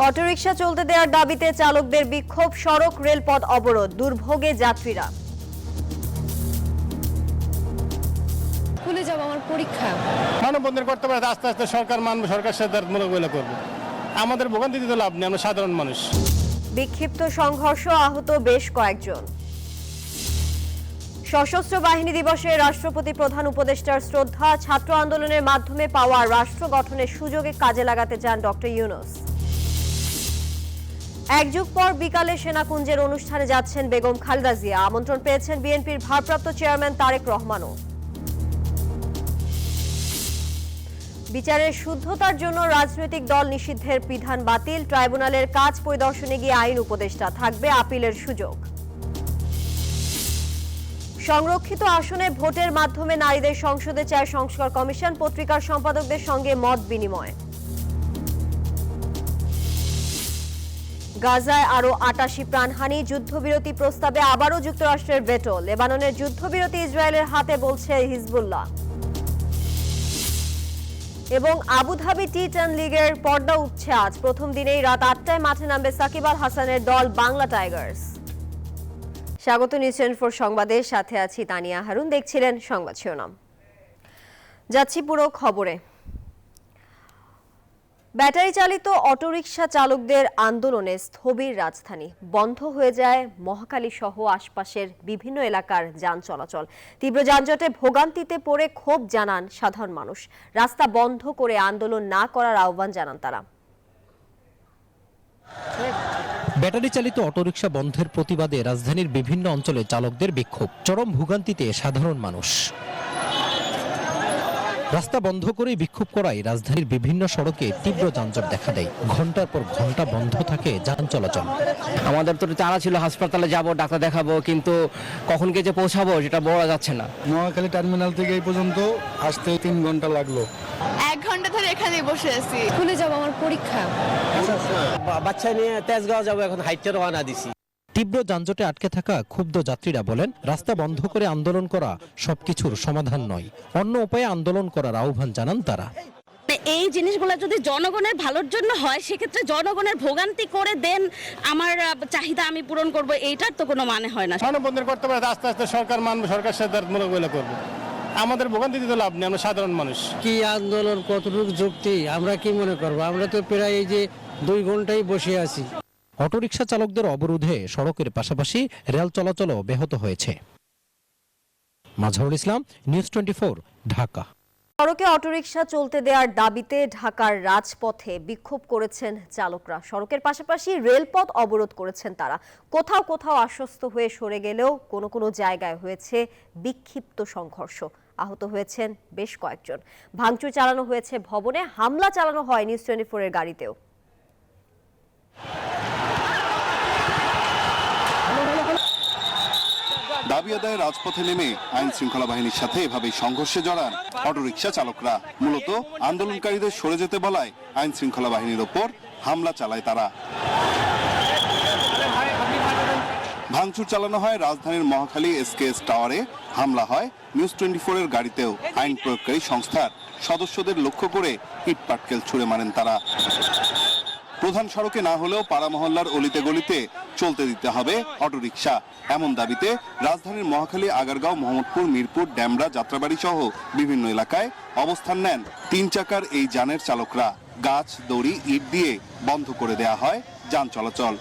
Autorickshaw চলতে দেওয়ার দাবিতে চালকদের বিক্ষোভ, সড়ক রেলপথ অবরোধ, দুর্ভোগে যাত্রীরা। খুলে যাব আমার পরীক্ষা। মানববন্ধন করতে পারে, আস্তে আস্তে সরকার মানব, সরকার সিদ্ধান্তমূলক বলে করবে। আমাদের ভোগান্তি দিতে লাভ নেই, আমরা সাধারণ মানুষ। বিক্ষিপ্ত সংঘর্ষ, আহত বেশ কয়েকজন। সশস্ত্র বাহিনী দিবসে রাষ্ট্রপতি প্রধান উপদেষ্টার শ্রদ্ধা, ছাত্র আন্দোলনের মাধ্যমে পাওয়া রাষ্ট্র গঠনের সুযোগে কাজে লাগাতে চান ডক্টর ইউনূস। এক যুগ পর বিকালে সেনাকুঞ্জের অনুষ্ঠানে যাচ্ছেন বেগম খালেদা জিয়া, আমন্ত্রণ পেয়েছেন বিএনপির ভারপ্রাপ্ত চেয়ারম্যান তারেক রহমানও। বিচারের শুদ্ধতার জন্য রাজনৈতিক দল নিষিদ্ধের বিধান বাতিল, ট্রাইব্যুনালের কাজ পরিদর্শনে গিয়ে আইন উপদেষ্টা, থাকবে আপিলের সুযোগ। সংরক্ষিত আসনে ভোটের মাধ্যমে নারীদের সংসদে চায় সংস্কার কমিশন, পত্রিকার সম্পাদকদের সঙ্গে মত বিনিময়। গাজায় আরো ৮৮ প্রাণহানি, যুদ্ধবিরতি প্রস্তাবে আবারও যুক্তরাষ্ট্রের ভেটো, লেবাননের যুদ্ধবিরতি ইসরায়েলের হাতে বলছে হিজবুল্লাহ। এবং আবুধাবি টি10 লিগের পর্দা উঠছে আজ, প্রথম দিনেই রাত ৮টায় মাঠে নামবে সাকিব আল হাসানের দল বাংলা টাইগার্স। স্বাগত নিউজ 24 সংবাদের সাথে আছি তানিয়া হারুন। দেখছিলেন সংবাদ শিরোনাম, যাচ্ছি পুরো খবরে। ব্যাটারি চালিত অটোরিকশা চালকদের আন্দোলনে স্থবির রাজধানী, বন্ধ হয়ে যায় মহাখালী সহ আশপাশের বিভিন্ন এলাকার যান চলাচল। তীব্র যানজটে ভোগান্তিতে পড়ে ক্ষোভ জানান সাধারণ মানুষ, রাস্তা বন্ধ করে আন্দোলন না করার আহ্বান জানান তারা। ব্যাটারি চালিত অটোরিকশা বন্ধের প্রতিবাদে রাজধানীর বিভিন্ন অঞ্চলে চালকদের বিক্ষোভ, চরম ভোগান্তিতে সাধারণ মানুষ। রাস্তা বন্ধ করে বিক্ষোভ করায় রাজধানীর বিভিন্ন সড়কে তীব্র যানজট দেখা দেয়, ঘন্টার পর ঘন্টা বন্ধ থাকে যান চলাচল। আমাদের তো চারা ছিল হাসপাতালে যাব, ডাক্তার দেখাবো, কিন্তু কখন কে যে পৌঁছাবো সেটা বলা যাচ্ছে না। মহাখালী টার্মিনাল থেকে এই পর্যন্ত আসতে 3 ঘন্টা লাগলো। 1 ঘন্টা ধরে এখানেই বসে আছি। খুলে যাব আমার পরীক্ষা। বাচ্চা নিয়ে তেজগাঁও যাবো, এখন হাইটে রওনা দিছি। তীব্র যানজটে আটকে থাকা ক্ষুব্ধ যাত্রীরা বলেন, রাস্তা বন্ধ করে আন্দোলন করা সবকিছুর সমাধান নয়, অন্য উপায়ে আন্দোলন করার আহ্বান জানান তারা। এই জিনিসগুলো যদি জনগণের ভালোর জন্য হয়, সেক্ষেত্রে জনগণের ভোগান্তি করে দেন আমার চাহিদা আমি পূরণ করব, এইটার তো কোনো মানে হয় না। মানববন্ধন করতে পারে, আস্তে আস্তে সরকার মানব, সরকার সিদ্ধান্তমূলক বলে করবে। আমাদের ভোগান্তি দিতে লাভ নেই, আমরা সাধারণ মানুষ। কি আন্দোলন, কতটুকু যুক্তি, আমরা কি মনে করবো? আমরা তো প্রায় এই যে 2 ঘন্টাই বসে আছি। অটোরিকশা চালকদের অবরোধে সড়কের পাশাপাশি রেল চলাচলও ব্যাহত হয়েছে। মাজহারুল ইসলাম, নিউজ 24, ঢাকা। সড়কে অটোরিকশা চলতে দেওয়ার দাবিতে ঢাকার রাজপথে বিক্ষোভ করেছেন চালকরা, সড়কের পাশাপাশি রেলপথ অবরোধ করেছেন তারা। কোথাও কোথাও আশ্বস্ত হয়ে সরে গেলেও কোনো কোনো জায়গায় হয়েছে বিক্ষিপ্ত সংঘর্ষ, আহত হয়েছেন বেশ কয়েকজন। ভাঙচুর চালানো হয়েছে ভবনে, হামলা চালানো হয় নিউজ 24 এর গাড়িতেও। দাবি আদায়ে রাজপথে নেমে আইন শৃঙ্খলা বাহিনীর সাথে এভাবেই সংঘর্ষে জড়ান অটোরিকশা চালকরা। মূলত আন্দোলনকারীদের সরে যেতে বলায় আইন শৃঙ্খলা বাহিনীর ওপর হামলা চালায় তারা। ভাঙচুর চালানো হয় রাজধানীর মহাখালী SKS টাওয়ারে, হামলা হয় নিউজ 24 এর গাড়িতেও। আইন প্রয়োগকারী সংস্থার সদস্যদের লক্ষ্য করে ইট পাটকেল ছুড়ে মারেন তারা। প্রধান সড়কে না হলেও পাড়া মহল্লার অলিতে গলিতে চলতে দিতে হবে অটোরিকশা, এমন দাবিতে রাজধানীর মহাখালী, আগারগাঁও, মোহাম্মদপুর, মিরপুর, ড্যামরা, যাত্রাবাড়ি সহ বিভিন্ন এলাকায় অবস্থান নেন 3 চাকার এই যানের চালকরা। গাছ, দড়ি, ইট দিয়ে বন্ধ করে দেয়া হয় যান চলাচল।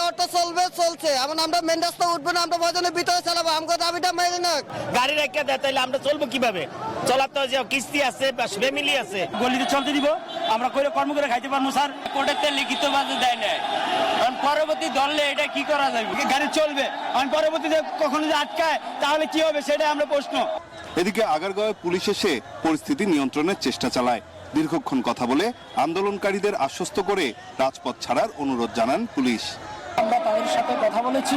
অটো চলবে, চলছে, এখন আমরা মেন রাস্তা উঠবো না, আমরা ভজনের ভিতরে চালাবো, আমাকে দাবিটা মেনে না। গাড়ি রেখে দেয়, তাইলে আমরা চলবো কিভাবে? চলার তো যে কিস্তি আছে, ফ্যামিলি আছে, গলিতে চলতে দিব, আমরা করে কর্ম করে খাইতে পারবো স্যার। কোর্টেতে লিখিত বাজে দেয় না, কারণ পরবর্তী দললে এটা কি করা যাবে? গাড়ি চলবে, কারণ পরবর্তীতে কখনো যে আটকায় তাহলে কি হবে, সেটা আমরা প্রশ্ন। এদিকে আগারগাঁওয়ে পুলিশ এসে পরিস্থিতি নিয়ন্ত্রণের চেষ্টা চালায়। দীর্ঘক্ষণ কথা বলে আন্দোলনকারীদের আশ্বস্ত করে রাজপথ ছাড়ার অনুরোধ জানান পুলিশ। আমরা তাদের সাথে কথা বলেছি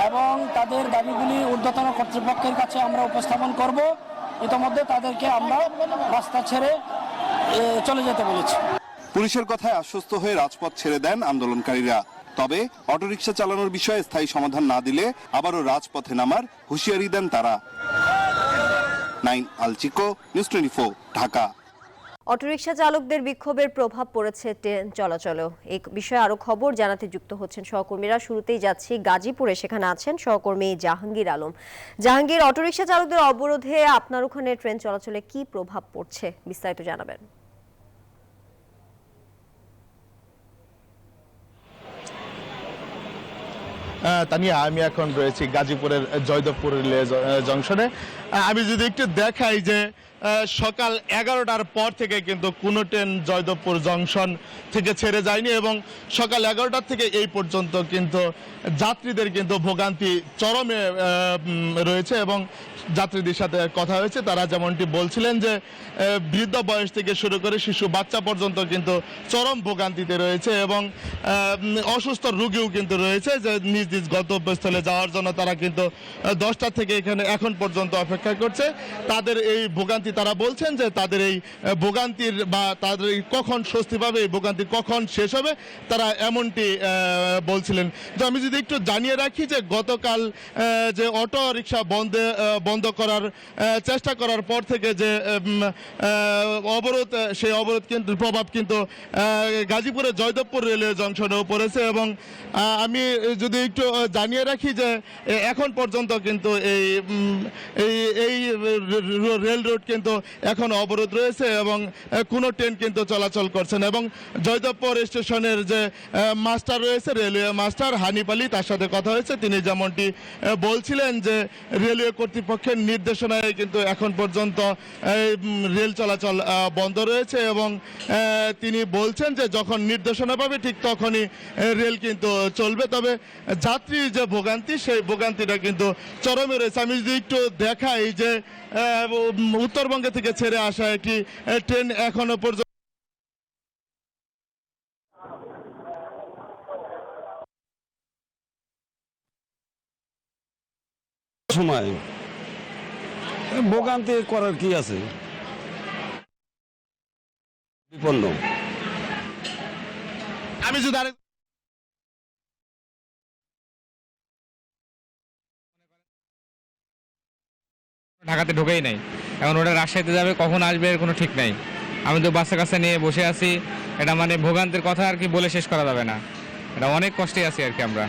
এবং তাদের দাবিগুলি ঊর্ধ্বতন কর্তৃপক্ষের কাছে আমরা উপস্থাপন করব। ইতোমধ্যে তাদেরকে আমরা রাস্তা ছেড়ে চলে যেতে বলেছি। পুলিশের কথায় আশ্বস্ত হয়ে রাজপথ ছেড়ে দেন আন্দোলনকারীরা। তবে অটোরিকশা চালানোর বিষয়ে স্থায়ী সমাধান না দিলে আবারও রাজপথে নামার হুঁশিয়ারি দেন তারা। নাইম আল চিকো, নিউজ 24, ঢাকা। অটোরিকশা চালকদের বিক্ষোভের প্রভাব পড়েছে ট্রেন চলাচলেও। এই বিষয়ে আরো খবর জানাতে যুক্ত হচ্ছেন সহকর্মীরা। শুরুতেই যাচ্ছি গাজীপুরে, সেখানে আছেন সহকর্মী জাহাঙ্গীর আলম। জাহাঙ্গীর, অটোরিকশা চালকদের অবরোধে আপনার ওখানে ট্রেন চলাচলে কি প্রভাব পড়ছে, বিস্তারিত জানাবেন। তানিয়া, আমি এখন রয়েছি গাজীপুরের জয়দেবপুর রেলওয়ে জংশনে। আমি যদি একটু দেখাই যে সকাল 11টার পর থেকে কিন্তু কোনো ট্রেন জয়দেবপুর জংশন থেকে ছেড়ে যায়নি এবং সকাল 11টার থেকে এই পর্যন্ত কিন্তু যাত্রীদের কিন্তু ভোগান্তি চরমে রয়েছে এবং যাত্রীদের সাথে কথা হয়েছে, তারা যেমনটি বলছিলেন যে বৃদ্ধ বয়স থেকে শুরু করে শিশু বাচ্চা পর্যন্ত কিন্তু চরম ভোগান্তিতে রয়েছে এবং অসুস্থ রোগীও কিন্তু রয়েছে যে নিজ নিজ গন্তব্যস্থলে যাওয়ার জন্য তারা কিন্তু 10টা থেকে এখানে এখন পর্যন্ত অপেক্ষা করছে। তাদের এই ভোগান্তি, তারা বলছেন যে তাদের এই ভোগান্তির বা তাদের কখন স্বস্তি পাবে, এই ভোগান্তি কখন শেষ হবে, তারা এমনটি বলছিলেন। তো আমি যদি একটু জানিয়ে রাখি যে গতকাল যে অটো রিক্সা বন্ধ করার চেষ্টা করার পর থেকে যে অবরোধ, সেই অবরোধ কিন্তু প্রভাব কিন্তু গাজীপুরের জয়দেবপুর রেলওয়ে জংশনেও পড়েছে এবং আমি যদি একটু জানিয়ে রাখি যে এখন পর্যন্ত কিন্তু এই রেল রুট কিন্তু এখন অবরোধ রয়েছে এবং কোনো ট্রেন কিন্তু চলাচল করছেন এবং জয়দেবপুর স্টেশনের যে মাস্টার রয়েছে, রেলওয়ে মাস্টার হানিফ আলী, তার সাথে কথা হয়েছে। তিনি যেমনটি বলছিলেন যে রেলওয়ে কর্তৃপক্ষের নির্দেশনায় কিন্তু এখন পর্যন্ত রেল চলাচল বন্ধ রয়েছে এবং তিনি বলছেন যে যখন নির্দেশনা পাবে ঠিক তখনই রেল কিন্তু চলবে। তবে যাত্রীর যে ভোগান্তি, সেই ভোগান্তিটা কিন্তু চরমে রয়েছে। আমি যদি একটু দেখাই যে উত্তরবঙ্গে থেকে ছেড়ে আসা একটি ট্রেন এখনো পর্যন্ত সময় ভোগান্তি করার কি আছে, বিপন্ন। আমি যদি আরেক ঢাকাতে ঢোকেই নাই, এখন ওটা রাজশাহীতে যাবে, কখন আসবে এর কোনো ঠিক নাই। আমি তো বাচ্চা কাছে নিয়ে বসে আছি, এটা মানে ভোগান্তির কথা আর কি বলে শেষ করা যাবে না, এটা অনেক কষ্টে আছি আর কি আমরা।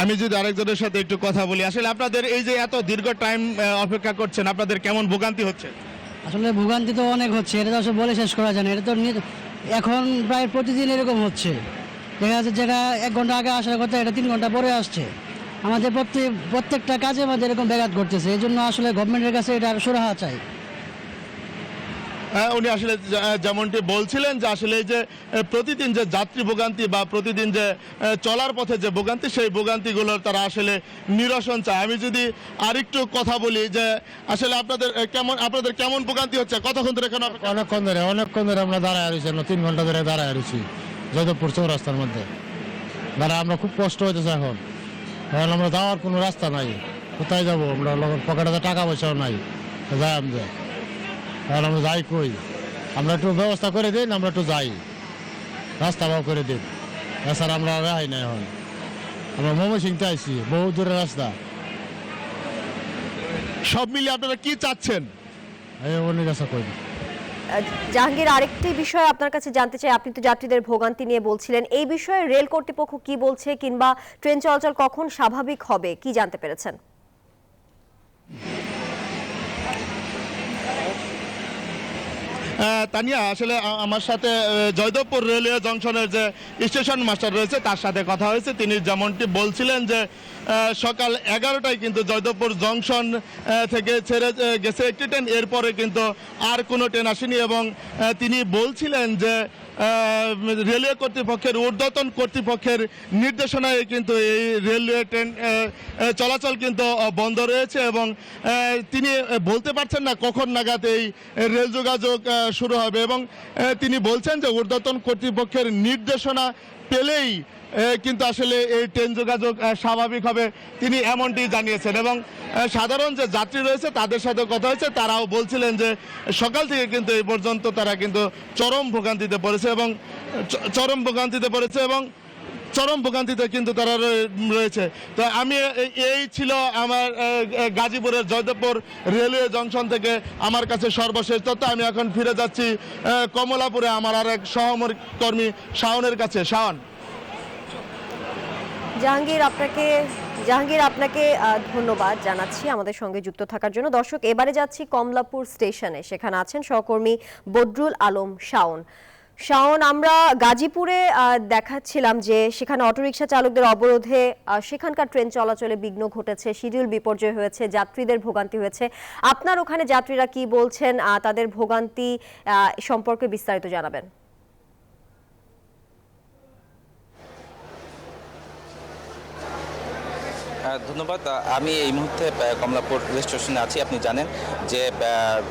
আমি যদি আরেকজনের সাথে একটু কথা বলি, আসলে আপনাদের এই যে এত দীর্ঘ টাইম অপেক্ষা করছেন, আপনাদের কেমন ভোগান্তি হচ্ছে? আসলে ভোগান্তি তো অনেক হচ্ছে, এটা তো আসলে বলে শেষ করা যায় না। এটা তো এখন প্রায় প্রতিদিন এরকম হচ্ছে। দেখা যাচ্ছে যেটা 1 ঘন্টা আগে আসার কথা, এটা 3 ঘন্টা পরে আসছে। আমাদের প্রত্যেকটা কাজে আমাদের এরকম ব্যাঘাত ঘটতেছে। এই জন্য আসলে গভর্নমেন্টের কাছে এটা সুরাহা চাই। উনি আসলে যেমনটি বলছিলেন যে আসলে এই যে প্রতিদিন যে যাত্রী ভোগান্তি বা প্রতিদিন যে চলার পথে যে ভোগান্তি, সেই ভোগান্তিগুলোর তারা আসলে নিরসন চায়। আমি যদি আরেকটু কথা বলি যে আসলে আপনাদের কেমন ভোগান্তি হচ্ছে, কতক্ষণ ধরে এখানে? অনেকক্ষণ ধরে আমরা দাঁড়ায় রয়েছি, 3 ঘন্টা ধরে দাঁড়ায় রয়েছি জয়দেবপুর চৌরাস্তার মধ্যে। আমরা খুব কষ্ট হইতেছে এখন আমরা যাওয়ার কোনো রাস্তা নাই, কোথায় যাবো? আমরা পকেটে টাকা পয়সাও নাই, যাই আমরা যাই কই? আমরা একটু ব্যবস্থা করে দিন, আমরা একটু যাই, রাস্তা ভাও করে দিন। এছাড়া আমরা রেহাই নাই। এখন আমরা ময়মনসিংহে আইছি, বহু দূরের রাস্তা। সব মিলিয়ে আপনারা কি চাচ্ছেন? অনেক আশা করি। জাহাঙ্গীর, আরেকটি বিষয় আপনার কাছে জানতে চাই। আপনি তো যাত্রীদের ভোগান্তি নিয়ে বলছিলেন, এই বিষয়ে রেল কর্তৃপক্ষ কি বলছে কিংবা ট্রেন চলাচল কখন স্বাভাবিক হবে, কি জানতে পেরেছেন? তানিয়া, আসলে আমার সাথে জয়দেবপুর রেলওয়ে জংশনের যে স্টেশন মাস্টার রয়েছে তার সাথে কথা হয়েছে। তিনি যেমনটি বলছিলেন যে সকাল 11টায় কিন্তু জয়দেবপুর জংশন থেকে ছেড়ে গেছে একটি ট্রেন, এরপরে কিন্তু আর কোনো ট্রেন আসেনি এবং তিনি বলছিলেন যে রেলওয়ে কর্তৃপক্ষের ঊর্ধ্বতন কর্তৃপক্ষের নির্দেশনায় কিন্তু এই রেলওয়ে ট্রেন চলাচল কিন্তু বন্ধ রয়েছে এবং তিনি বলতে পারছেন না কখন নাগাদ এই রেল যোগাযোগ শুরু হবে এবং তিনি বলছেন যে ঊর্ধ্বতন কর্তৃপক্ষের নির্দেশনা পেলেই কিন্তু আসলে এই ট্রেন যোগাযোগ স্বাভাবিক হবে, তিনি এমনটি জানিয়েছেন। এবং সাধারণ যে যাত্রী রয়েছে তাদের সাথে কথা হয়েছে, তারাও বলছিলেন যে সকাল থেকে কিন্তু এই পর্যন্ত তারা কিন্তু চরম ভোগান্তিতে পড়েছে এবং চরম ভোগান্তিতে কিন্তু তারা রয়েছে। তো আমি এই ছিল আমার গাজীপুরের জয়দেবপুর রেলওয়ে জংশন থেকে আমার কাছে সর্বশেষ তথ্য। আমি এখন ফিরে যাচ্ছি কমলাপুরে আমার আরেক সহকর্মী শাওনের কাছে। শাওন। জাহাঙ্গীর আপনাকে ধন্যবাদ জানাচ্ছি আমাদের সঙ্গে যুক্ত থাকার জন্য। দর্শক, এবারে যাচ্ছি কমলাপুর স্টেশনে, সেখানে আছেন সহকর্মী বদরুল আলম শাওন। আমরা গাজীপুরে দেখাচ্ছিলাম যে সেখানে অটোরিকশা চালকদের অবরোধে সেখানকার ট্রেন চলাচলে বিঘ্ন ঘটেছে, শিডিউল বিপর্যয় হয়েছে, যাত্রীদের ভোগান্তি হয়েছে। আপনার ওখানে যাত্রীরা কি বলছেন, তাদের ভোগান্তি সম্পর্কে বিস্তারিত জানাবেন। ধন্যবাদ। আমি এই মুহূর্তে কমলাপুর রেল স্টেশনে আছি। আপনি জানেন যে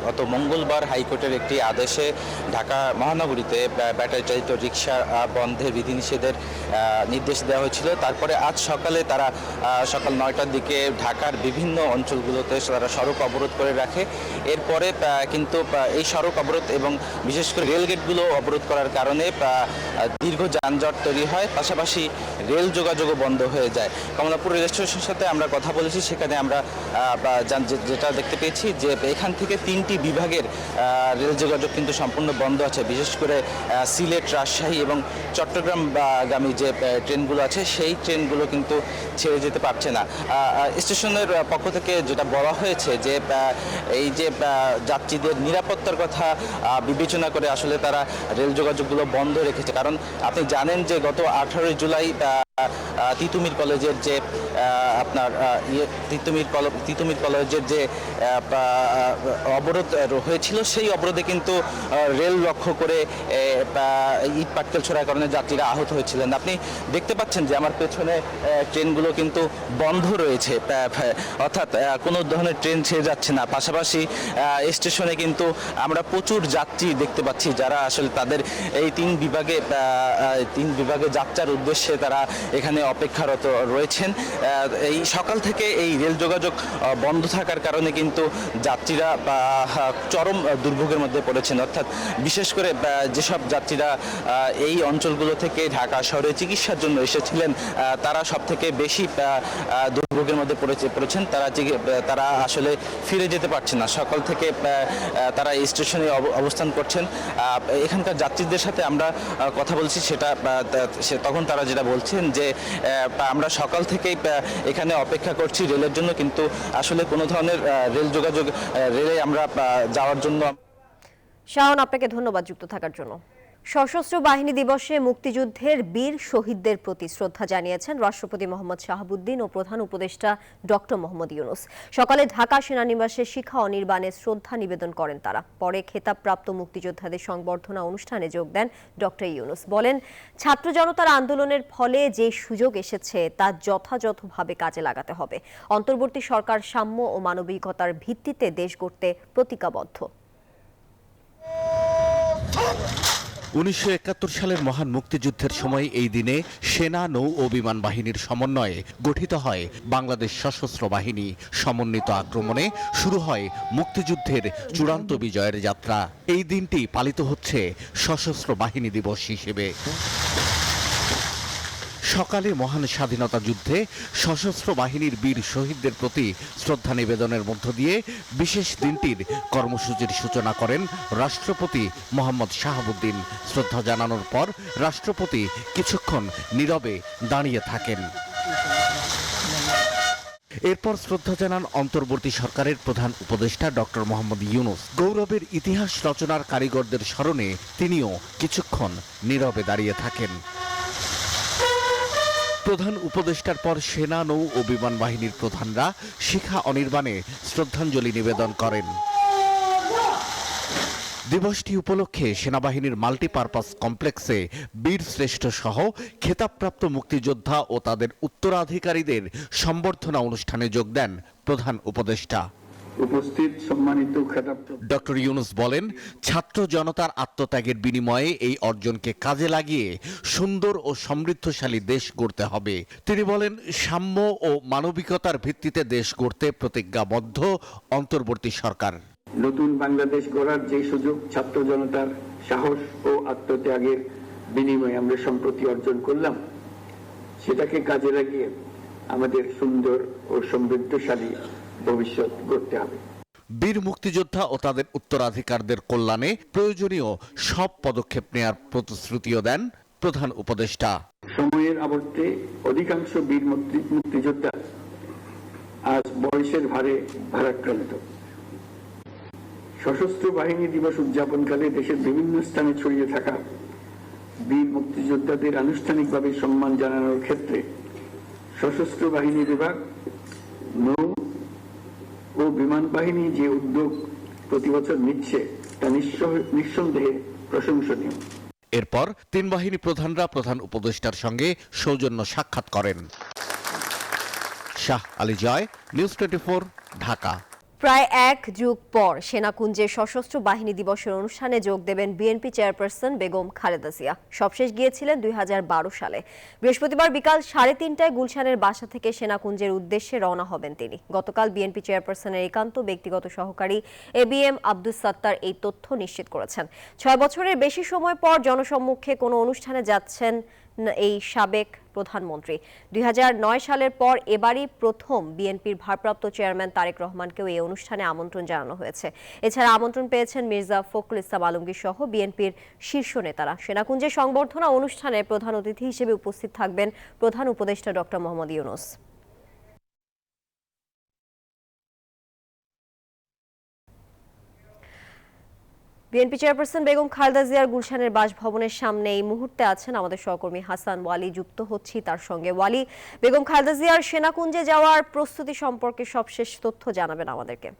গত মঙ্গলবার হাইকোর্টের একটি আদেশে ঢাকা মহানগরীতে ব্যাটারি চালিত রিক্সা বন্ধের বিধিনিষেধের নির্দেশ দেওয়া হয়েছিল। তারপরে আজ সকালে তারা সকাল 9টার দিকে ঢাকার বিভিন্ন অঞ্চলগুলোতে তারা সড়ক অবরোধ করে রাখে। এরপরে কিন্তু এই সড়ক অবরোধ এবং বিশেষ করে রেলগেটগুলো অবরোধ করার কারণে দীর্ঘ যানজট তৈরি হয়, পাশাপাশি রেল যোগাযোগও বন্ধ হয়ে যায়। কমলাপুর রেল স্টেশনের সাথে আমরা কথা বলেছি, সেখানে আমরা যেটা দেখতে পেয়েছি যে এখান থেকে 3টি বিভাগের রেল যোগাযোগ কিন্তু সম্পূর্ণ বন্ধ আছে। বিশেষ করে সিলেট, রাজশাহী এবং চট্টগ্রামগামী যে ট্রেনগুলো আছে সেই ট্রেনগুলো কিন্তু ছেড়ে যেতে পারছে না। স্টেশনের পক্ষ থেকে যেটা বলা হয়েছে যে এই যে যাত্রীদের নিরাপত্তার কথা বিবেচনা করে আসলে তারা রেল যোগাযোগগুলো বন্ধ রেখেছে। কারণ আপনি জানেন যে গত 18 জুলাই তিতুমির কলেজের যে আপনার তিতুমির কলেজের যে অবরোধ হয়েছিল, সেই অবরোধে কিন্তু রেল লক্ষ্য করে ইট পাটকেল ছোড়ার কারণে যাত্রীরা আহত হয়েছিলেন। আপনি দেখতে পাচ্ছেন যে আমার পেছনে ট্রেনগুলো কিন্তু বন্ধ রয়েছে, অর্থাৎ কোনো ধরনের ট্রেন ছেড়ে যাচ্ছে না। পাশাপাশি স্টেশনে কিন্তু আমরা প্রচুর যাত্রী দেখতে পাচ্ছি যারা আসলে তাদের এই 3 বিভাগে যাত্রার উদ্দেশ্যে তারা এখানে অপেক্ষারত রয়েছেন। এই সকাল থেকে এই রেল যোগাযোগ বন্ধ থাকার কারণে কিন্তু যাত্রীরা চরম দুর্ভোগের মধ্যে পড়েছেন। অর্থাৎ বিশেষ করে যেসব যাত্রীরা এই অঞ্চলগুলো থেকে ঢাকা শহরে চিকিৎসার জন্য এসেছিলেন, তারা সব থেকে বেশি দুর্ভোগের মধ্যে পড়েছেন। তারা আসলে ফিরে যেতে পারছেন না। সকাল থেকে তারা এই স্টেশনে অবস্থান করছেন। এখানকার যাত্রীদের সাথে আমরা কথা বলছি, তখন তারা যেটা বলছেন যে আমরা সকাল থেকেই এখানে অপেক্ষা করছি রেলের জন্য, কিন্তু আসলে কোনো ধরনের রেল যোগাযোগ রেলে আমরা যাওয়ার জন্য। শাওন, আপনাকে ধন্যবাদ যুক্ত থাকার জন্য। সশস্ত্র বাহিনী দিবসে মুক্তিযুদ্ধের বীর শহীদদের প্রতি শ্রদ্ধা জানিয়েছেন রাষ্ট্রপতি মোহাম্মদ শাহাবুদ্দিন ও প্রধান উপদেষ্টা ডক্টর মোহাম্মদ ইউনুস। সকালে ঢাকা সেনানিবাসে শিখা অনির্বাণে শ্রদ্ধা নিবেদন করেন তারা। পরে খেতাবপ্রাপ্ত মুক্তিযোদ্ধাদের সংবর্ধনা অনুষ্ঠানে যোগ দেন ডক্টর ইউনুস। বলেন, ছাত্র জনতার আন্দোলনের ফলে যে সুযোগ এসেছে তা যথাযথভাবে কাজে লাগাতে হবে। অন্তর্বর্তী সরকার সাম্য ও মানবিকতার ভিত্তিতে দেশ গড়তে প্রতিজ্ঞাবদ্ধ। 1971 সালের মহান মুক্তিযুদ্ধের সময় এই দিনে সেনা, নৌ ও বিমান বাহিনীর সমন্বয়ে গঠিত হয় বাংলাদেশ সশস্ত্র বাহিনী। সমন্বিত আক্রমণে শুরু হয় মুক্তিযুদ্ধের চূড়ান্ত বিজয়ের যাত্রা। এই দিনটি পালিত হচ্ছে সশস্ত্র বাহিনী দিবস হিসেবে। সকালে মহান স্বাধীনতা যুদ্ধে সশস্ত্র বাহিনীর বীর শহীদদের প্রতি শ্রদ্ধা নিবেদনের মধ্য দিয়ে বিশেষ দিনটির কর্মসূচির সূচনা করেন রাষ্ট্রপতি মোহাম্মদ শাহাবুদ্দিন। শ্রদ্ধা জানানোর পর রাষ্ট্রপতি কিছুক্ষণ নীরবে দাঁড়িয়ে থাকেন। এরপর শ্রদ্ধা জানান অন্তর্বর্তী সরকারের প্রধান উপদেষ্টা ডক্টর মোহাম্মদ ইউনুস। গৌরবের ইতিহাস রচনার কারিগরদের স্মরণে তিনিও কিছুক্ষণ নীরবে দাঁড়িয়ে থাকেন। প্রধান উপদেষ্টার পর সেনা, নৌ ও বিমান বাহিনীর প্রধানরা শিখা অনির্বাণে শ্রদ্ধাঞ্জলি নিবেদন করেন। দিবসটি উপলক্ষে সেনাবাহিনীর মাল্টিপারপাস কমপ্লেক্সে বীর শ্রেষ্ঠ সহ খেতাবপ্রাপ্ত মুক্তিযোদ্ধা ও তাদের উত্তরাধিকারীদের সম্বর্ধনা অনুষ্ঠানে যোগ দেন প্রধান উপদেষ্টা। উপস্থিত সম্মানিত ডক্টর ইউনুস বলেন, ছাত্র জনতার আত্মত্যাগের বিনিময়ে এই অর্জনকে কাজে লাগিয়ে সুন্দর ও সমৃদ্ধশালী দেশ গড়তে হবে। তিনি বলেন, সাম্য ও মানবিকতার ভিত্তিতে দেশ গড়তে প্রতিজ্ঞাবদ্ধ অন্তর্বর্তী সরকার। নতুন বাংলাদেশ গড়ার যে সুযোগ ছাত্র জনতার সাহস ও আত্মত্যাগের বিনিময়ে আমরা সম্প্রতি অর্জন করলাম, সেটাকে কাজে লাগিয়ে আমাদের সুন্দর ও সমৃদ্ধশালী ভবিষ্যৎ গড়তে হবে। বীর মুক্তিযোদ্ধা ও তাদের উত্তরাধিকারদের কল্যাণে প্রয়োজনীয় সব পদক্ষেপ নেয়ার প্রতিশ্রুতিও দেন প্রধান উপদেষ্টা। সময়ের আবর্তে অধিকাংশ বীর মুক্তিযোদ্ধা আজ বয়সের ভারে ভারাক্রান্ত। সশস্ত্র বাহিনী দিবস উদযাপনকালে দেশের বিভিন্ন স্থানে ছড়িয়ে থাকা বীর মুক্তিযোদ্ধাদের আনুষ্ঠানিকভাবে সম্মান জানানোর ক্ষেত্রে সশস্ত্র বাহিনী বিভাগ, নৌ ও বিমান বাহিনী যে উদ্যোগ প্রতি বছর নিচ্ছে তা নিঃসন্দেহে প্রশংসনীয়। এরপর তিন বাহিনী প্রধানরা প্রধান উপদেষ্টার সঙ্গে সৌজন্য সাক্ষাৎ করেন। শাহ আলী জয়, নিউজ 24, ঢাকা। প্রায় এক যুগ পর সেনাকুঞ্জে সশস্ত্র বাহিনী দিবসের অনুষ্ঠানে যোগ দেবেন বিএনপি চেয়ারপারসন বেগম খালেদা জিয়া। সবশেষ গিয়েছিলেন 2012 সালে। বৃহস্পতিবার বিকাল 3:30টায় গুলশানের বাসা থেকে সেনাকুঞ্জের উদ্দেশ্যে রওনা হবেন তিনি। গতকাল বিএনপি চেয়ারপারসনের একান্ত ব্যক্তিগত সহকারী ABM আব্দুস সাত্তার এই তথ্য নিশ্চিত করেছেন। 6 বছরের বেশি সময় পর জনসম্মুখে কোনো অনুষ্ঠানে যাচ্ছেন এই সাবেক প্রধানমন্ত্রী। 2009 সালের পর এবারই প্রথম বিএনপির ভারপ্রাপ্ত চেয়ারম্যান তারেক রহমানকেও এই অনুষ্ঠানে আমন্ত্রণ জানানো হয়েছে। এছাড়া আমন্ত্রণ পেয়েছেন মির্জা ফখরুল ইসলাম আলমগীর সহ বিএনপির শীর্ষ নেতারা। সেনাকুঞ্জের সংবর্ধনা অনুষ্ঠানে প্রধান অতিথি হিসেবে উপস্থিত থাকবেন প্রধান উপদেষ্টা doctor Mohammad Yunus. BNP chairperson Begum Khaleda জিয়ার গুলশানের বাসভবনের সামনে এই মুহূর্তে আছেন আমাদের সহকর্মী হাসান ওয়ালি। যুক্ত হচ্ছি তার সঙ্গে। ওয়ালি, বেগম খালেদা জিয়ার সেনাকুঞ্জে যাওয়ার প্রস্তুতি সম্পর্কে সবশেষ তথ্য জানাবেন আমাদেরকে।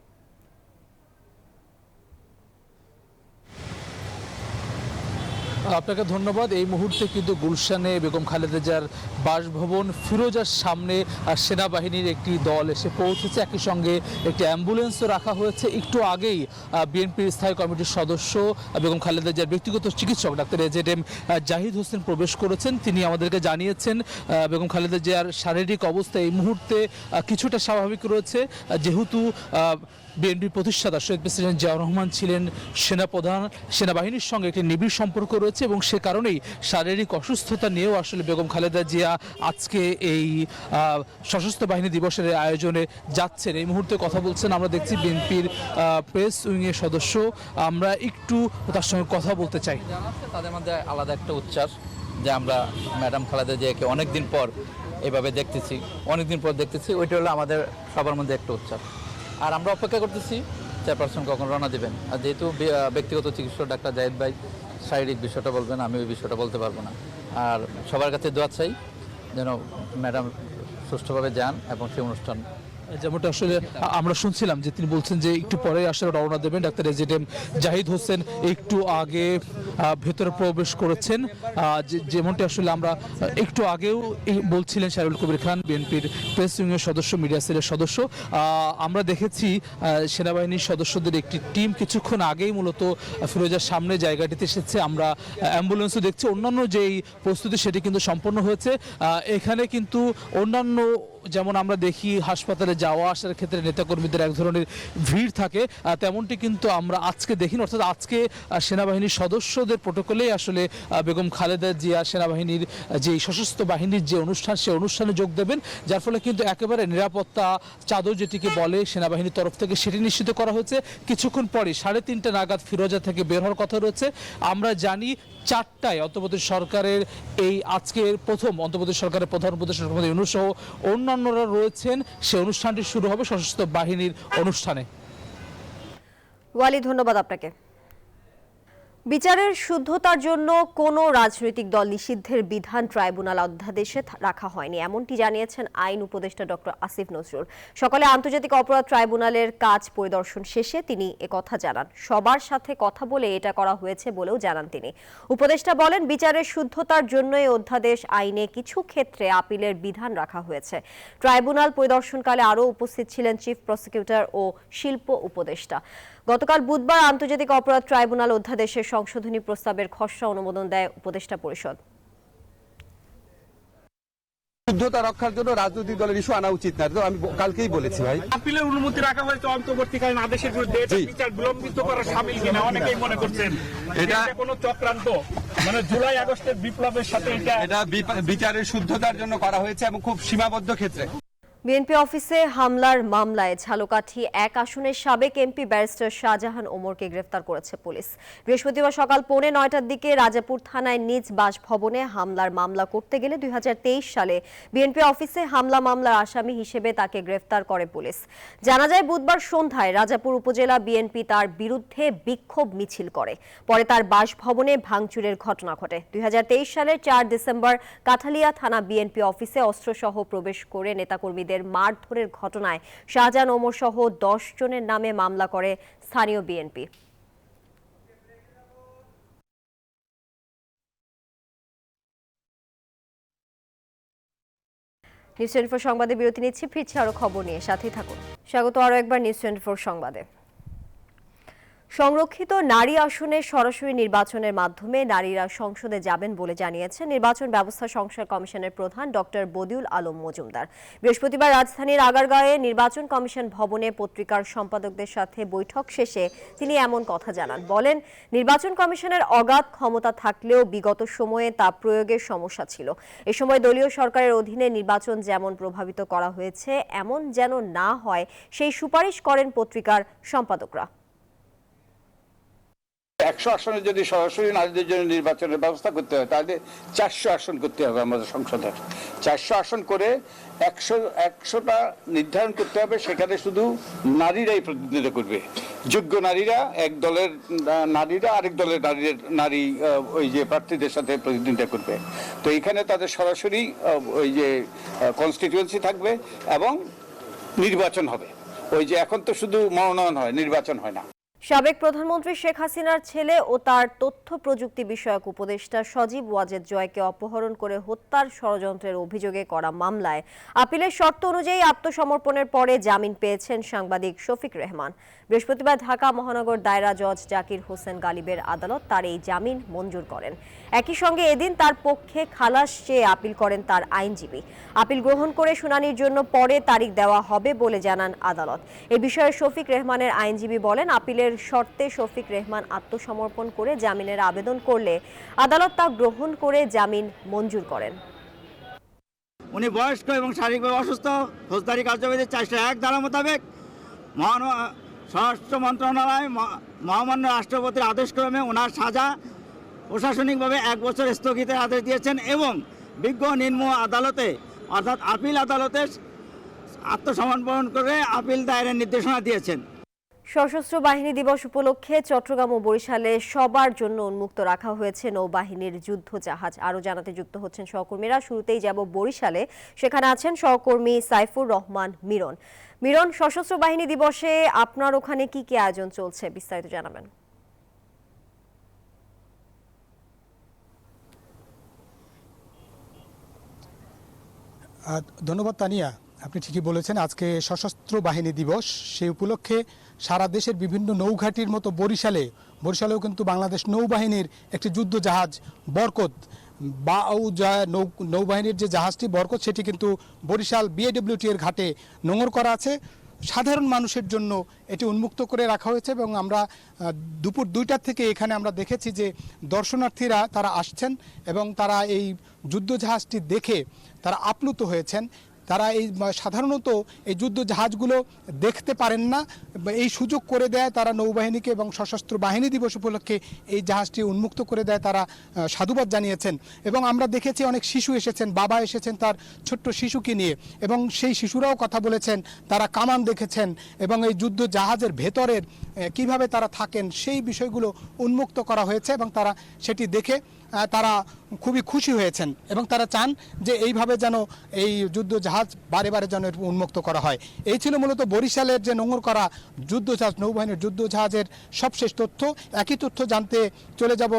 আপনাকে ধন্যবাদ। এই মুহূর্তে কিন্তু গুলশানে বেগম খালেদা জিয়ার বাসভবন ফিরোজার সামনে সেনাবাহিনীর একটি দল এসে পৌঁছেছে। একই সঙ্গে একটি অ্যাম্বুলেন্সও রাখা হয়েছে। একটু আগেই বিএনপির স্থায়ী কমিটির সদস্য বেগম খালেদা জিয়ার ব্যক্তিগত চিকিৎসক ডাক্তার AZM জাহিদ হোসেন প্রবেশ করেছেন। তিনি আমাদেরকে জানিয়েছেন বেগম খালেদা জিয়ার শারীরিক অবস্থা এই মুহূর্তে কিছুটা স্বাভাবিক রয়েছে, যেহেতু বিএনপির প্রতিষ্ঠাতা শহীদ প্রেসিডেন্ট জিয়াউর রহমান ছিলেন সেনাপ্রধান। সেনাবাহিনীর সঙ্গে একটি নিবিড় সম্পর্ক রয়েছে এবং সে কারণেই শারীরিক অসুস্থতা নিয়েও আসলে বেগম খালেদা জিয়া আজকে এই সশস্ত্র বাহিনী দিবসের আয়োজনে যাচ্ছেন। এই মুহূর্তে কথা বলছেন, আমরা দেখছি বিএনপির প্রেস উইংয়ের সদস্য। আমরা একটু তার সঙ্গে কথা বলতে চাই। তাদের মধ্যে আলাদা একটা উচ্ছ্বাস যে আমরা ম্যাডাম খালেদা জিয়াকে অনেকদিন পর এভাবে দেখতেছি, ওইটা হলো আমাদের সবার মধ্যে একটা উচ্ছ্বাস। আর আমরা অপেক্ষা করতেছি চেয়ারপারসন কখন রওনা দেবেন। আর যেহেতু ব্যক্তিগত চিকিৎসক ডাক্তার জাহিদ ভাই শারীরিক বিষয়টা বলবেন, আমি ওই বিষয়টা বলতে পারবো না। আর সবার কাছে দোয়া চাই যেন ম্যাডাম সুষ্ঠুভাবে যান এবং সেই অনুষ্ঠান। যেমনটা আসলে আমরা শুনছিলাম যে তিনি বলছেন যে একটু পরে আসলে রওনা দেবেন। ডাক্তার AZM জাহিদ হোসেন একটু আগে ভেতরে প্রবেশ করেছেন। যেমনটা আসলে আমরা একটু আগেও বলছিলেন শাহরুল কবির খান, বিএনপির প্রেস উইংয়ের সদস্য, মিডিয়া সেলের সদস্য। আমরা দেখেছি সেনাবাহিনীর সদস্যদের একটি টিম কিছুক্ষণ আগেই মূলত ফিরোজার সামনে জায়গাটিতে এসেছে। আমরা অ্যাম্বুলেন্সও দেখছি। অন্যান্য যেই প্রস্তুতি সেটি কিন্তু সম্পন্ন হয়েছে। এখানে কিন্তু অন্যান্য যেমন আমরা দেখি হাসপাতালে যাওয়া আসার ক্ষেত্রে নেতাকর্মীদের এক ধরনের ভিড় থাকে, তেমনটি কিন্তু আমরা আজকে দেখিনি। অর্থাৎ আজকে সেনাবাহিনীর সদস্যদের প্রটোকলেই আসলে বেগম খালেদা জিয়া সেনাবাহিনীর যে সশস্ত্র বাহিনীর যে অনুষ্ঠান, সে অনুষ্ঠানে যোগ দেবেন। যার ফলে কিন্তু একেবারে নিরাপত্তা চাদর যেটিকে বলে সেনাবাহিনীর তরফ থেকে, সেটি নিশ্চিত করা হয়েছে। কিছুক্ষণ পরে 3:30 নাগাদ ফিরোজা থেকে বের হওয়ার কথা রয়েছে। আমরা জানি 4টায় অন্তর্বর্তী সরকারের এই আজকের প্রথম অন্তর্বর্তী সরকারের প্রধান উপদেষ্টা ডক্টর ইউনূস সহ অন্যান্যরা রয়েছেন। সে অনুষ্ঠানটি শুরু হবে সশস্ত্র বাহিনীর অনুষ্ঠানে। ওয়ালি, ধন্যবাদ আপনাকে। বিচারের শুদ্ধতার জন্য কোনো রাজনৈতিক দল নিষিদ্ধের বিধান ট্রাইব্যুনাল অধ্যাদেশে রাখা হয়নি, এমনটি জানিয়েছেন আইন উপদেষ্টা ডক্টর আসিফ নজরুল। সকালে আন্তর্জাতিক অপরাধ ট্রাইব্যুনালের কাজ পরিদর্শন শেষে তিনি একথা জানান। সবার সাথে কথা বলে এটা করা হয়েছে বলেও জানান তিনি। উপদেষ্টা বলেন, বিচারের শুদ্ধতার জন্য এই অধ্যাদেশ আইনে কিছু ক্ষেত্রে আপিলের বিধান রাখা হয়েছে। ট্রাইব্যুনাল পরিদর্শনকালে আরও উপস্থিত ছিলেন চিফ প্রসিকিউটর ও শিল্প উপদেষ্টা। গতকাল বুধবার আন্তর্জাতিক অপরাধ ট্রাইব্যুনাল অধ্যাদেশের সংশোধনী প্রস্তাবের খসড়া অনুমোদন দেয় উপদেষ্টা পরিষদ। শুদ্ধতা রক্ষার জন্য রাজনৈতিক দলের ইস্যু আনা উচিত না, আমি কালকেই বলেছি ভাই। আপিলের অনুমতি রাখা হয়েছে অন্তর্বর্তীকালীন আদেশের বিরুদ্ধে, এটা বিচার বিলম্বিত করা শামিল কিনা অনেকেই মনে করছেন এটা কোনো চক্রান্ত, মানে জুলাই আগস্টের বিপ্লবের সাথে এটা বিচারের শুদ্ধতার জন্য করা হয়েছে এবং খুব সীমাবদ্ধ ক্ষেত্রে। বিএনপি অফিসে হামলার মামলায় ঝালকাঠি 1 আসনের সাবেক এমপি ব্যারিস্টার শাহজাহান ওমরকে গ্রেফতার করেছে পুলিশ। বৃহস্পতিবার সকাল 9:45টার দিকে রাজাপুর থানায় নিজ বাসভবনে হামলার মামলা করতে গেলে 2023 সালে বিএনপি অফিসে হামলা মামলার আসামি হিসেবে তাকে গ্রেফতার করে পুলিশ। জানা যায় বুধবার সন্ধ্যায় রাজাপুর উপজেলা বিএনপি তার বিরুদ্ধে বিক্ষোভ মিছিল করে। পরে তার বাসভবনে ভাঙচুরের ঘটনা ঘটে। 2023 সালের 4 ডিসেম্বর কাঠালিয়া থানা বিএনপি অফিসে অস্ত্রসহ প্রবেশ করে নেতাকর্মীদের মারধরের ঘটনায় শাহজাহান ওমর সহ 10 জনের নামে মামলা করে স্থানীয় বিএনপি। নিউজ 24 সংবাদে বিরতি নিচ্ছি, ফিরছি আরো খবর নিয়ে, সাথেই থাকুন। স্বাগত আরো একবার নিউজ 24 সংবাদে। সংরক্ষিত নারী আসনে সরাসরি নির্বাচনের মাধ্যমে নারীরা সংসদে যাবেন বলে জানিয়েছেন নির্বাচন ব্যবস্থা সংস্কার কমিশনের প্রধান ডক্টর বদিউল আলম মজুমদার। বৃহস্পতিবার রাজধানীর আগারগাঁওয়ে নির্বাচন কমিশন ভবনে পত্রিকার সম্পাদকদের সাথে বৈঠক শেষে তিনি এমন কথা জানান। বলেন, নির্বাচন কমিশনের অগাধ ক্ষমতা থাকলেও বিগত সময়ে তা প্রয়োগের সমস্যা ছিল। এ সময় দলীয় সরকারের অধীনে নির্বাচন যেমন প্রভাবিত করা হয়েছে এমন যেন না হয় সেই সুপারিশ করেন পত্রিকার সম্পাদকরা। 100 আসনে যদি সরাসরি নারীদের জন্য নির্বাচনের ব্যবস্থা করতে হয় তাহলে 400 আসন করতে হবে আমাদের সংসদে। 400 আসন করে 100টা নির্ধারণ করতে হবে, সেখানে শুধু নারীরাই প্রতিনিধিত্ব করবে। যোগ্য নারীরা এক দলের নারীরা আরেক দলের নারী ওই যে প্রার্থীদের সাথে প্রতিদ্বন্দ্বিতা করবে। তো এখানে তাদের সরাসরি ওই যে কনস্টিটিউয়েন্সি থাকবে এবং নির্বাচন হবে। ওই যে এখন তো শুধু মনোনয়ন হয়, নির্বাচন হয় না। সাবেক প্রধানমন্ত্রী শেখ হাসিনার ছেলে ও তার তথ্য প্রযুক্তি বিষয়ক উপদেষ্টা সজীব ওয়াজেদ জয়কে অপহরণ করে হত্যার ষড়যন্ত্রের অভিযোগে করা মামলায় আপিলের শর্ত অনুযায়ী আত্মসমর্পণের পরে জামিন পেয়েছেন সাংবাদিক শফিক রেহমান। বৃহস্পতিবার ঢাকা মহানগর দায়রা জজ জাকির হোসেন গালিবের আদালত তার এই জামিন মঞ্জুর করেন। একই সঙ্গে এদিন তার পক্ষে খালাস চেয়ে আপিল করেন তার আইনজীবী। আপিল গ্রহণ করে শুনানির জন্য পরে তারিখ দেওয়া হবে বলে জানান আদালত। এ বিষয়ে শফিক রেহমানের আইনজীবী বলেন, আপিলের শর্তে শফিক রেহমান আত্মসমর্পণ করে জামিনের আবেদন করলে আদালত তা গ্রহণ করে জামিন মঞ্জুর করেন। উনি বয়স্ক এবং শারীরিকভাবে অসুস্থ। ফৌজদারি কার্যবিধি 401 ধারা মোতাবেক স্বরাষ্ট্র মন্ত্রণালয় মহামান্য রাষ্ট্রপতির আদেশক্রমে ওনার সাজা প্রশাসনিকভাবে 1 বছর স্থগিতের আদেশ দিয়েছেন এবং বিজ্ঞ নিম্ন আদালতে অর্থাৎ আপিল আদালতে আত্মসমর্পণ করে আপিল দায়েরের নির্দেশনা দিয়েছেন। সশস্ত্র বাহিনী দিবস উপলক্ষে চট্টগ্রাম ও বরিশালে সবার জন্য উন্মুক্ত রাখা হয়েছে নৌবাহিনীর যুদ্ধ জাহাজ। আরও জানাতে যুক্ত হচ্ছেন সহকর্মীরা। শুরুতেই যাব বরিশালে, সেখানে আছেন সহকর্মী সাইফুর রহমান মিরন। মিরন, সশস্ত্র বাহিনী দিবসে আপনার ওখানে কি কি আয়োজন চলছে, বিস্তারিত জানাবেন। ধন্যবাদ তানিয়া, আপনি ঠিকই বলেছেন, আজকে সশস্ত্র বাহিনী দিবস। সেই উপলক্ষে সারা দেশের বিভিন্ন নৌঘাটির মতো বরিশালেও কিন্তু বাংলাদেশ নৌবাহিনীর একটি যুদ্ধ জাহাজ বরকত নৌবাহিনীর যে জাহাজটি বরকত সেটি কিন্তু বরিশাল বিএডব্লিউটি এর ঘাটে নোঙর করা আছে। সাধারণ মানুষের জন্য এটি উন্মুক্ত করে রাখা হয়েছে এবং আমরা দুপুর 2টার থেকে এখানে আমরা দেখেছি যে দর্শনার্থীরা তারা আসছেন এবং তারা এই যুদ্ধ জাহাজটি দেখে তারা আপ্লুত হয়েছেন। তারা এই সাধারণত এই যুদ্ধ জাহাজগুলো দেখতে পারেন না, এই সুযোগ করে দেয় তারা নৌবাহিনীকে এবং সশস্ত্র বাহিনী দিবস উপলক্ষে এই জাহাজটি উন্মুক্ত করে দেয়, তারা সাধুবাদ জানিয়েছেন। এবং আমরা দেখেছি অনেক শিশু এসেছেন, বাবা এসেছেন তার ছোট্ট শিশুকে নিয়ে, এবং সেই শিশুরাও কথা বলেছেন, তারা কামান দেখেছেন এবং এই যুদ্ধ জাহাজের ভেতরের কিভাবে তারা থাকেন সেই বিষয়গুলো উন্মুক্ত করা হয়েছে এবং তারা সেটি দেখে তারা খুবই খুশি হয়েছেন এবং তারা চান যে এইভাবে যেন এই যুদ্ধ জাহাজ বারে বারে যেন উন্মুক্ত করা হয়। এই ছিল মূলত বরিশালের যে নোঙর করা যুদ্ধ জাহাজ, নৌবাহিনীর যুদ্ধ জাহাজের সবশেষ তথ্য। একই তথ্য জানতে চলে যাব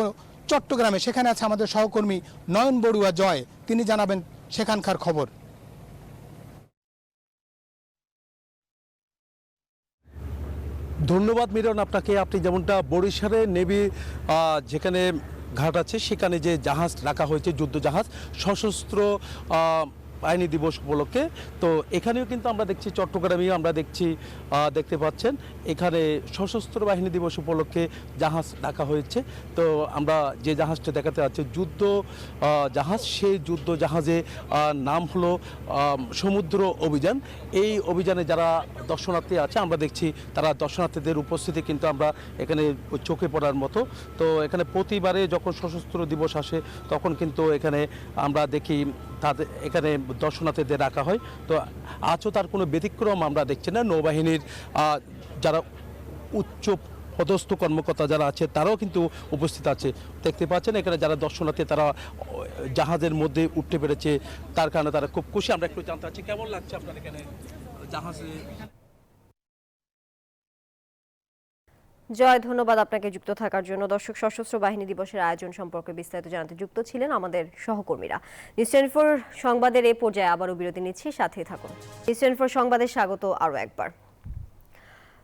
চট্টগ্রামে, সেখানে আছে আমাদের সহকর্মী নয়ন বড়ুয়া জয়, তিনি জানাবেন সেখানকার খবর। ধন্যবাদ মিরন আপনাকে। আপনি যেমনটা বরিশালে নেভি যেখানে ঘাট আছে সেখানে যে জাহাজ রাখা হয়েছে যুদ্ধ জাহাজ, সশস্ত্র বাহিনী দিবস উপলক্ষে। তো এখানেও কিন্তু আমরা দেখছি চট্টগ্রামেও আমরা দেখতে পাচ্ছেন এখানে সশস্ত্র বাহিনী দিবস উপলক্ষে জাহাজ ডাকা হয়েছে। তো আমরা যে জাহাজটা দেখাতে পাচ্ছি যুদ্ধ জাহাজ, সেই যুদ্ধ জাহাজে নাম হলো সমুদ্র অভিযান। এই অভিযানে যারা দর্শনার্থী আছে আমরা দেখছি তারা দর্শনার্থীদের উপস্থিতি কিন্তু আমরা এখানে চোখে পড়ার মতো। তো এখানে প্রতিবারে যখন সশস্ত্র দিবস আসে তখন কিন্তু এখানে আমরা দেখি তাদের এখানে দর্শনার্থীদের রাখা হয়। তো আজও তার কোনো ব্যতিক্রম আমরা দেখছি না। নৌবাহিনীর যারা উচ্চ পদস্থ কর্মকর্তা যারা আছে তারাও কিন্তু উপস্থিত আছে। দেখতে পাচ্ছেন এখানে যারা দর্শনার্থী তারা জাহাজের মধ্যে উঠতে পেরেছে, তার কারণে তারা খুব খুশি। আমরা একটু জানতে চাচ্ছি কেমন লাগছে আপনার এখানে জাহাজে? জয়, ধন্যবাদ আপনাকে যুক্ত থাকার জন্য। দর্শক, সশস্ত্র বাহিনী দিবসের আয়োজন সম্পর্কে বিস্তারিত জানাতে যুক্ত ছিলেন আমাদের সহকর্মীরা। নিউজ 24 সংবাদের এই পর্যায়ে আবারও বিরতি নিচ্ছি, সাথেই থাকুন। নিউজ 24 সংবাদে স্বাগত আরও একবার।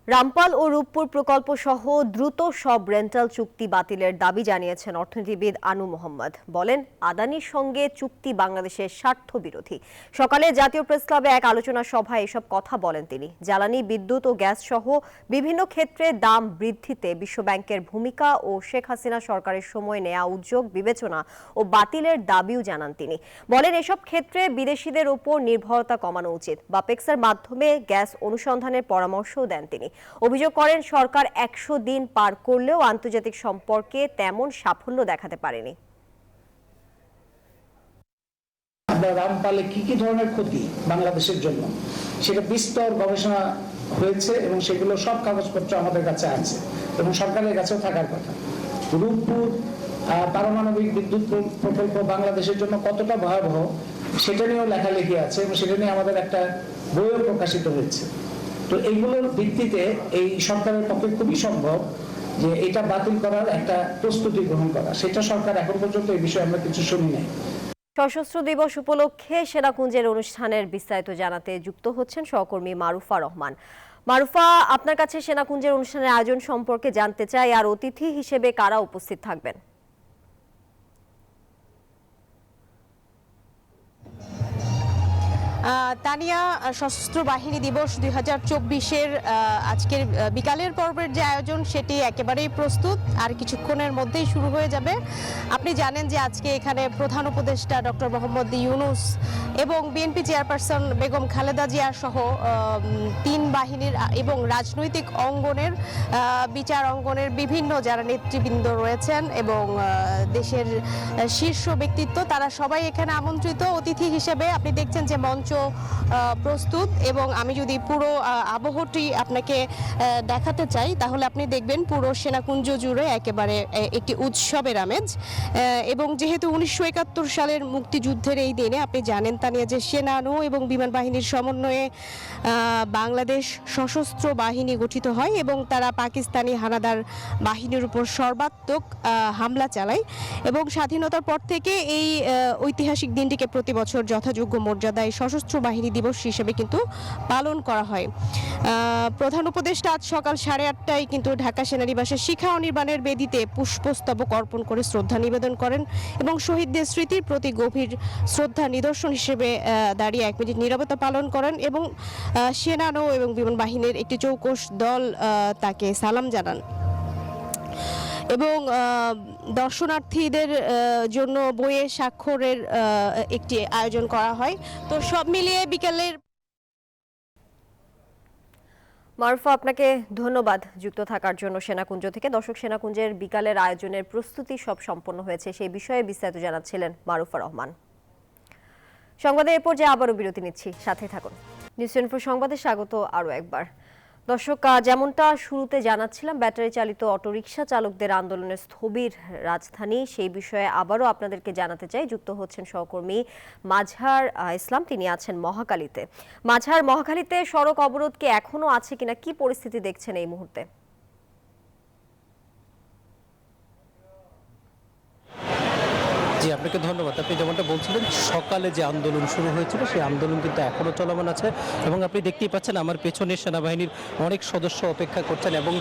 রামপাল ও রূপপুর প্রকল্প সহ দ্রুত সব রেন্টাল চুক্তি বাতিলের দাবি জানিয়েছেন অর্থনীতিবিদ আনু মোহাম্মদ। বলেন, আদানির সঙ্গে চুক্তি বাংলাদেশের স্বার্থ বিরোধী। সকালে জাতীয় প্রেস ক্লাবে এক আলোচনা সভায় এসব কথা বলেন তিনি। জ্বালানি, বিদ্যুৎ ও গ্যাস সহ বিভিন্ন ক্ষেত্রে দাম বৃদ্ধিতে বিশ্বব্যাংকের ভূমিকা ও শেখ হাসিনা সরকারের সময় নেওয়া উদ্যোগ বিবেচনা ও বাতিলের দাবিও জানান তিনি। বলেন, এসব ক্ষেত্রে বিদেশিদের ওপর নির্ভরতা কমানো উচিত। বাপেক্সের মাধ্যমে গ্যাস অনুসন্ধানের পরামর্শও দেন তিনি। অভিযোগ করেন, সরকার 100 দিন পার করলেও আন্তর্জাতিক সম্পর্কে তেমন সাফল্য দেখাতে পারেনি। আমরা রামপালে কি কি ধরনের ক্ষতি বাংলাদেশের জন্য সেটা বিস্তর গবেষণা হয়েছে এবং সেগুলো সব কাগজপত্র আমাদের কাছে আছে এবং সরকারের কাছেও থাকার কথা। রূপপুর পারমাণবিক বিদ্যুৎ প্রকল্প বাংলাদেশের জন্য কতটা ভয়াবহ সেটা নিয়েও লেখালেখি আছে এবং সেটা নিয়ে আমাদের একটা বইও প্রকাশিত হয়েছে। তো এইগুলোর ভিত্তিতে এই সরকারের পক্ষে খুবই সম্ভব যে এটা বাতিল করার একটা প্রস্তুতি গ্রহণ করা। সেটা সরকার এখন পর্যন্ত এই বিষয়ে আমরা কিছু শুনি নাই। সশস্ত্র দিবস উপলক্ষে সেনাকুঞ্জের অনুষ্ঠানের বিস্তারিত জানাতে যুক্ত হচ্ছেন সহকর্মী মারুফা রহমান। মারুফা, আপনার কাছে সেনাকুঞ্জের অনুষ্ঠানের আয়োজন সম্পর্কে জানতে চাই, আর অতিথি হিসেবে কারা উপস্থিত থাকবেন? তানিয়া, সশস্ত্র বাহিনী দিবস 2024-এর আজকের বিকালের পর্বের যে আয়োজন সেটি একেবারেই প্রস্তুত, আর কিছুক্ষণের মধ্যেই শুরু হয়ে যাবে। আপনি জানেন যে আজকে এখানে প্রধান উপদেষ্টা ডক্টর মোহাম্মদ ইউনূস এবং বিএনপি চেয়ারপারসন বেগম খালেদা জিয়া সহ 3 বাহিনীর এবং রাজনৈতিক অঙ্গনের, বিচার অঙ্গনের বিভিন্ন যারা নেতৃবৃন্দ রয়েছেন এবং দেশের শীর্ষ ব্যক্তিত্ব, তারা সবাই এখানে আমন্ত্রিত অতিথি হিসেবে। আপনি দেখছেন যে মঞ্চ প্রস্তুত, এবং আমি যদি পুরো আবহটি আপনাকে দেখাতে চাই তাহলে আপনি দেখবেন পুরো সেনাকুঞ্জ জুড়ে একেবারে একটি উৎসবের আমেজ। এবং যেহেতু 1971 সালের মুক্তিযুদ্ধের এই দিনে আপনি জানেন তানিয়া যে সেনা, নৌ এবং বিমান বাহিনীর সমন্বয়ে বাংলাদেশ সশস্ত্র বাহিনী গঠিত হয় এবং তারা পাকিস্তানি হানাদার বাহিনীর উপর সর্বাত্মক হামলা চালায়। এবং স্বাধীনতার পর থেকে এই ঐতিহাসিক দিনটিকে প্রতি বছর যথাযোগ্য মর্যাদায় সশস্ত্র বাহিনী দিবস হিসেবে কিন্তু পালন করা হয়। প্রধান উপদেষ্টা আজ সকাল 8:30টায় কিন্তু ঢাকা সেনানিবাসের শিখা অনির্বাণের বেদিতে পুষ্পস্তবক অর্পণ করে শ্রদ্ধা নিবেদন করেন এবং শহীদদের স্মৃতির প্রতি গভীর শ্রদ্ধা নিদর্শন হিসেবে দাঁড়িয়ে 1 মিনিট নীরবতা পালন করেন এবং সেনা, নৌ এবং বিমান বাহিনীর একটি চৌকস দল তাকে সালাম জানান। এবং দর্শনার্থীদের জন্য বইয়ে স্বাক্ষরের একটি আয়োজন করা হয়। তো সব মিলিয়ে বিকেলের। মারুফা, আপনাকে ধন্যবাদ যুক্ত থাকার জন্য সেনাকুঞ্জ থেকে। দর্শক, সেনাকুঞ্জের বিকালের আয়োজনের প্রস্তুতি সব সম্পন্ন হয়েছে, সেই বিষয়ে বিস্তারিত জানাচ্ছিলেন মারুফা রহমান। সংবাদে এ পর্যায়ে আবারও বিরতি নিচ্ছি, সাথে থাকুন। নিউজ 24 সংবাদে স্বাগত আরও একবার। দর্শক, যেমনটা শুরুতে জানাচ্ছিলাম, ব্যাটারি চালিত অটোরিকশা চালকদের আন্দোলনের স্থবির রাজধানী, সেই বিষয়ে আবারও আপনাদেরকে জানাতে চাই। যুক্ত হচ্ছেন সহকর্মী মাজহার ইসলাম, তিনি আছেন মহাখালীতে। মাজহার, মহাখালীতে সড়ক অবরোধ কি এখনো আছে কিনা, কি পরিস্থিতি দেখছেন এই মুহূর্তে? জি, আপনাকে ধন্যবাদ। আপনি যেমনটা বলছিলেন, সকালে যে আন্দোলন শুরু হয়েছিল সেই আন্দোলন কিন্তু এখনো চলমান আছে এবং আপনি দেখতেই পাচ্ছেন আমার পেছনে সেনাবাহিনীর অনেক সদস্য অপেক্ষা করছেন এবং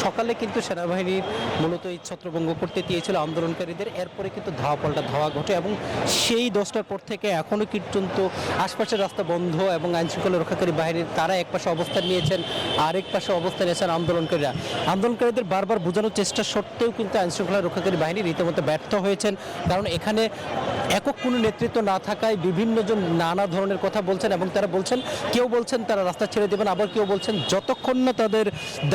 সকালে কিন্তু সেনাবাহিনীর মূলত এই ছত্রভঙ্গ করতে দিয়েছিল আন্দোলনকারীদের। এরপরে কিন্তু ধাওয়া ঘটে এবং সেই 10টার পর থেকে এখনো কিন্তু আশপাশের রাস্তা বন্ধ এবং আইনশৃঙ্খলা রক্ষাকারী বাহিনীর তারা এক পাশে অবস্থান নিয়েছেন, আরেক পাশে অবস্থান নিয়েছেন আন্দোলনকারীদের বারবার বোঝানোর চেষ্টা সত্ত্বেও কিন্তু আইনশৃঙ্খলা রক্ষাকারী বাহিনী রীতিমতো ব্যর্থ হয়েছেন। কারণ এখানে একক কোনো নেতৃত্ব না থাকায় বিভিন্নজন নানা ধরনের কথা বলছেন এবং তারা বলছেন, কেউ বলছেন তারা রাস্তা ছেড়ে দেবেন, আবার কেউ বলছেন যতক্ষণ না তাদের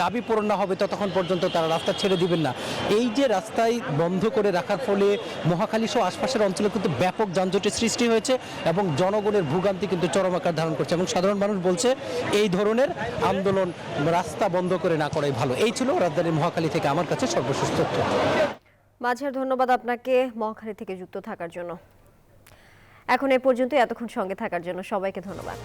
দাবি পূরণ না হবে ততক্ষণ পর্যন্ত তারা রাস্তা ছেড়ে দিবেন না। এই যে রাস্তায় বন্ধ করে রাখার ফলে মহাখালী সহ আশপাশের অঞ্চলে কিন্তু ব্যাপক যানজটের সৃষ্টি হয়েছে এবং জনগণের ভোগান্তি কিন্তু চরম আকার ধারণ করছে এবং সাধারণ মানুষ বলছে এই ধরনের আন্দোলন রাস্তা বন্ধ করে না করাই ভালো। এই ছিল রাজধানীর মহাখালী থেকে আমার কাছে সর্বশেষ তথ্য। মাঝের ধন্যবাদ আপনাকে মহাখালী থেকে যুক্ত থাকার জন্য। এখন এ পর্যন্ত, এতক্ষণ সঙ্গে থাকার জন্য সবাইকে ধন্যবাদ।